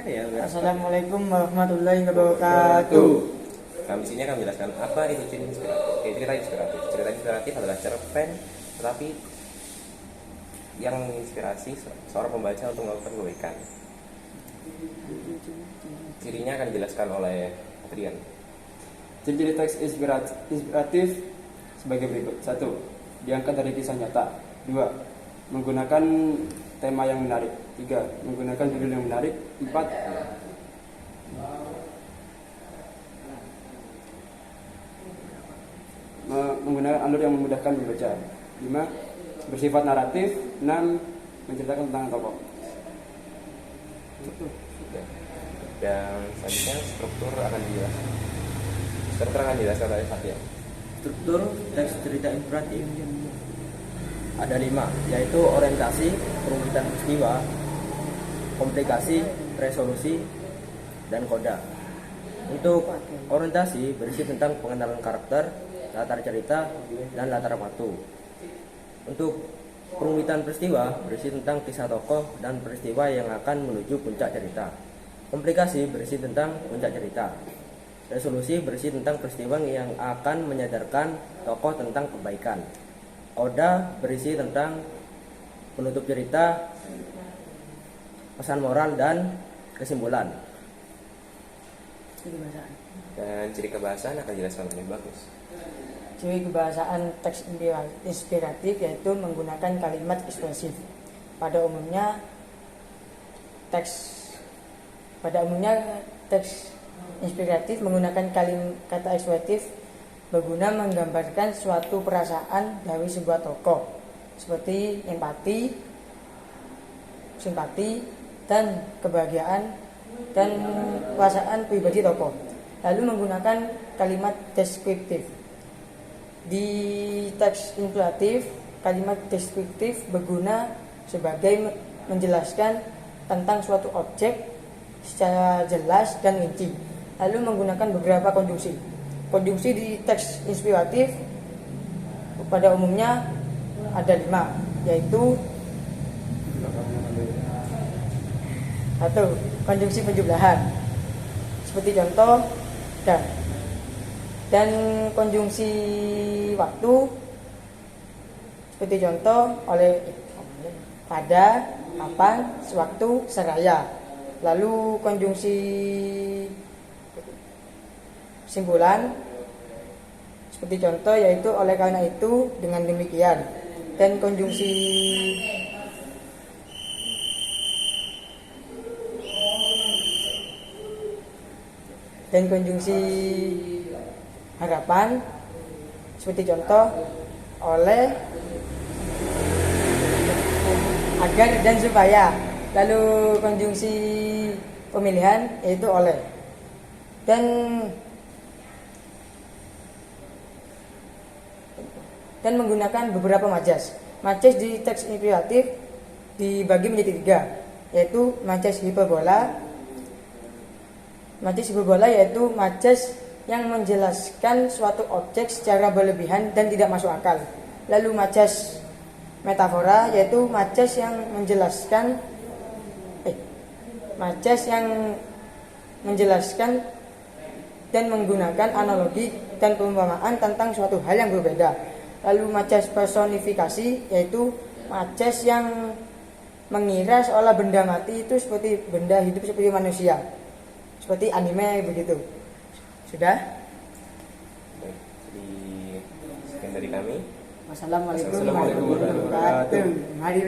ya. Assalamualaikum warahmatullahi wabarakatuh. Kami sini akan menjelaskan apa itu cerita inspiratif. Cerita inspiratif. Cerita inspiratif adalah cerpen, tetapi yang menginspirasi seorang pembaca untuk melakukan kebaikan. Cirinya akan dijelaskan oleh Adrian. Ciri-ciri teks inspiratif sebagai berikut. 1. Diangkat dari kisah nyata. 2. Menggunakan tema yang menarik. 3. Menggunakan judul yang menarik. 4. Menggunakan alur yang memudahkan membaca. 5. Bersifat naratif. 6. Menceritakan tentang tokoh. Dan selanjutnya struktur akan dijelaskan oleh Satya. Struktur teks cerita inspiratif ada 5, yaitu orientasi, perumitan peristiwa, komplikasi, resolusi, dan koda. Untuk orientasi berisi tentang pengenalan karakter, latar cerita, dan latar waktu. Untuk perumitan peristiwa berisi tentang kisah tokoh dan peristiwa yang akan menuju puncak cerita. Komplikasi berisi tentang puncak cerita. Resolusi berisi tentang peristiwa yang akan menyadarkan tokoh tentang kebaikan. Koda berisi tentang penutup cerita, pesan moral, dan kesimpulan. Dan ciri kebahasaan akan dijelaskan oleh Bagus. Ciri kebahasaan teks inspiratif yaitu menggunakan kalimat ekspresif. Pada umumnya teks inspiratif menggunakan kata ekspresif berguna menggambarkan suatu perasaan dari sebuah tokoh seperti empati, simpati, dan kebahagiaan dan perasaan pribadi tokoh. Lalu menggunakan kalimat deskriptif. Di teks inspiratif, kalimat deskriptif berguna sebagai menjelaskan tentang suatu objek secara jelas dan rinci. Lalu menggunakan beberapa konjungsi. Konjungsi di teks inspiratif pada umumnya ada 5, yaitu 1. Konjungsi penjumlahan seperti contoh dan konjungsi waktu seperti contoh oleh pada, kapan, sewaktu, seraya. Lalu konjungsi simpulan seperti contoh yaitu oleh karena itu, dengan demikian. Dan konjungsi harapan seperti contoh oleh, agar, dan supaya. Lalu konjungsi pemilihan yaitu oleh. Dan menggunakan beberapa majas. Majas di teks inspiratif dibagi menjadi 3, yaitu majas hiperbola. Majas hiperbola yaitu majas yang menjelaskan suatu objek secara berlebihan dan tidak masuk akal. Lalu majas metafora yaitu majas yang menjelaskan dan menggunakan analogi dan perumpamaan tentang suatu hal yang berbeda. Lalu majas personifikasi yaitu majas yang mengira seolah benda mati itu seperti benda hidup seperti manusia, seperti anime begitu. Sudah? Baik, jadi sekian dari kami. Wassalamualaikum warahmatullahi wabarakatuh. Mari